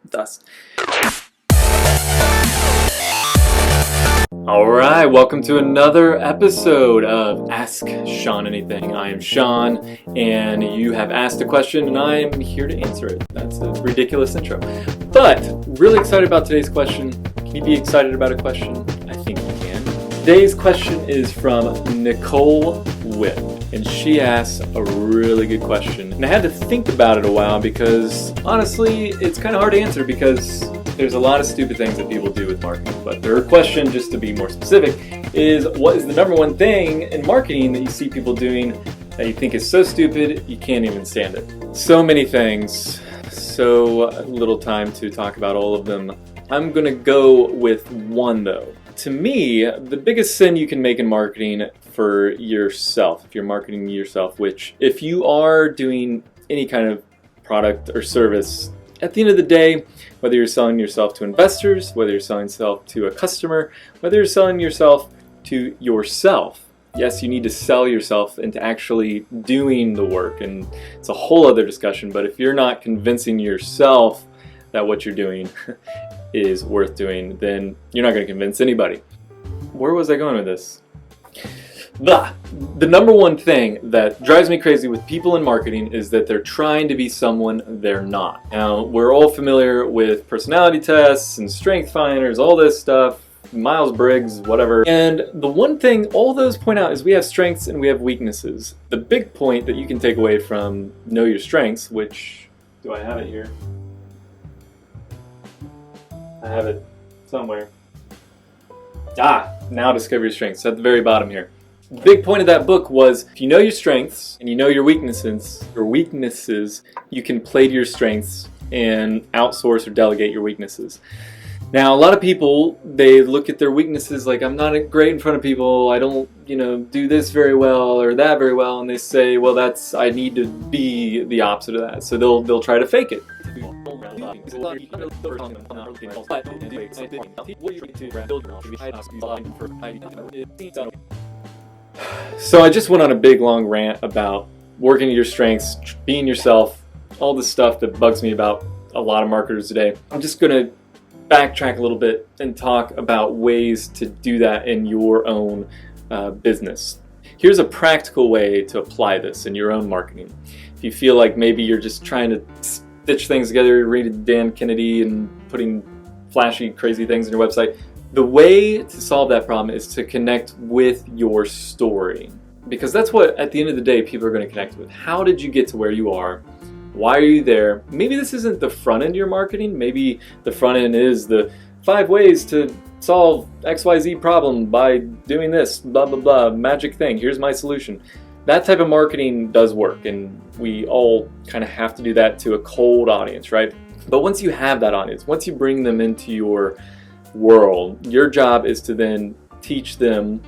dust. Alright, welcome to another episode of Ask Sean Anything. I am Sean, and you have asked a question, and I am here to answer it. That's a ridiculous intro. But, really excited about today's question. Can you be excited about a question? I think you can. Today's question is from Nicole Whip, and she asks a really good question. And I had to think about it a while because, honestly, it's kind of hard to answer because there's a lot of stupid things that people do with marketing. But her question, just to be more specific, is what is the number one thing in marketing that you see people doing that you think is so stupid you can't even stand it? So many things, so little time to talk about all of them. I'm gonna go with one though. To me, the biggest sin you can make in marketing for yourself, if you're marketing yourself, which if you are doing any kind of product or service, at the end of the day, whether you're selling yourself to investors, whether you're selling yourself to a customer, whether you're selling yourself to yourself, yes, you need to sell yourself into actually doing the work, and it's a whole other discussion, but if you're not convincing yourself that what you're doing is worth doing, then you're not going to convince anybody. Where was I going with this? The number one thing that drives me crazy with people in marketing is that they're trying to be someone they're not. Now, we're all familiar with personality tests and strength finders, all this stuff, Myers-Briggs, whatever. And the one thing all those point out is we have strengths and we have weaknesses. The big point that you can take away from Know Your Strengths, which, do I have it here? I have it somewhere. Now Discover Your Strengths, at the very bottom here. The big point of that book was if you know your strengths and you know your weaknesses, you can play to your strengths and outsource or delegate your weaknesses. Now, a lot of people, they look at their weaknesses like, I'm not great in front of people, I don't, do this very well or that very well, and they say, well, I need to be the opposite of that. So they'll try to fake it. So I just went on a big long rant about working your strengths, being yourself, all the stuff that bugs me about a lot of marketers today. I'm just going to backtrack a little bit and talk about ways to do that in your own business. Here's a practical way to apply this in your own marketing. If you feel like maybe you're just trying to stitch things together, reading Dan Kennedy and putting flashy, crazy things on your website, the way to solve that problem is to connect with your story. Because that's what, at the end of the day, people are going to connect with. How did you get to where you are? Why are you there? Maybe this isn't the front end of your marketing. Maybe the front end is the 5 ways to solve XYZ problem by doing this, blah, blah, blah, magic thing. Here's my solution. That type of marketing does work, and we all kind of have to do that to a cold audience, right? But once you have that audience, once you bring them into your world, your job is to then teach them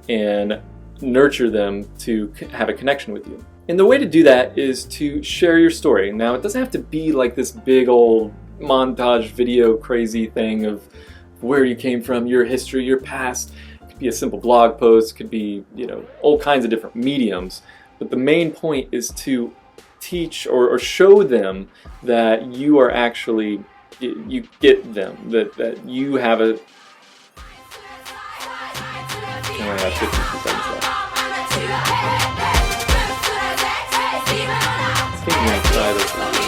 and nurture them to have a connection with you. And the way to do that is to share your story. Now, it doesn't have to be like this big old montage video crazy thing of where you came from, your history, your past. It could be a simple blog post, it could be, all kinds of different mediums. But the main point is to teach or show them that you are actually, you get them, that you have a... I only have 50 seconds left. I think I'm going to try this one.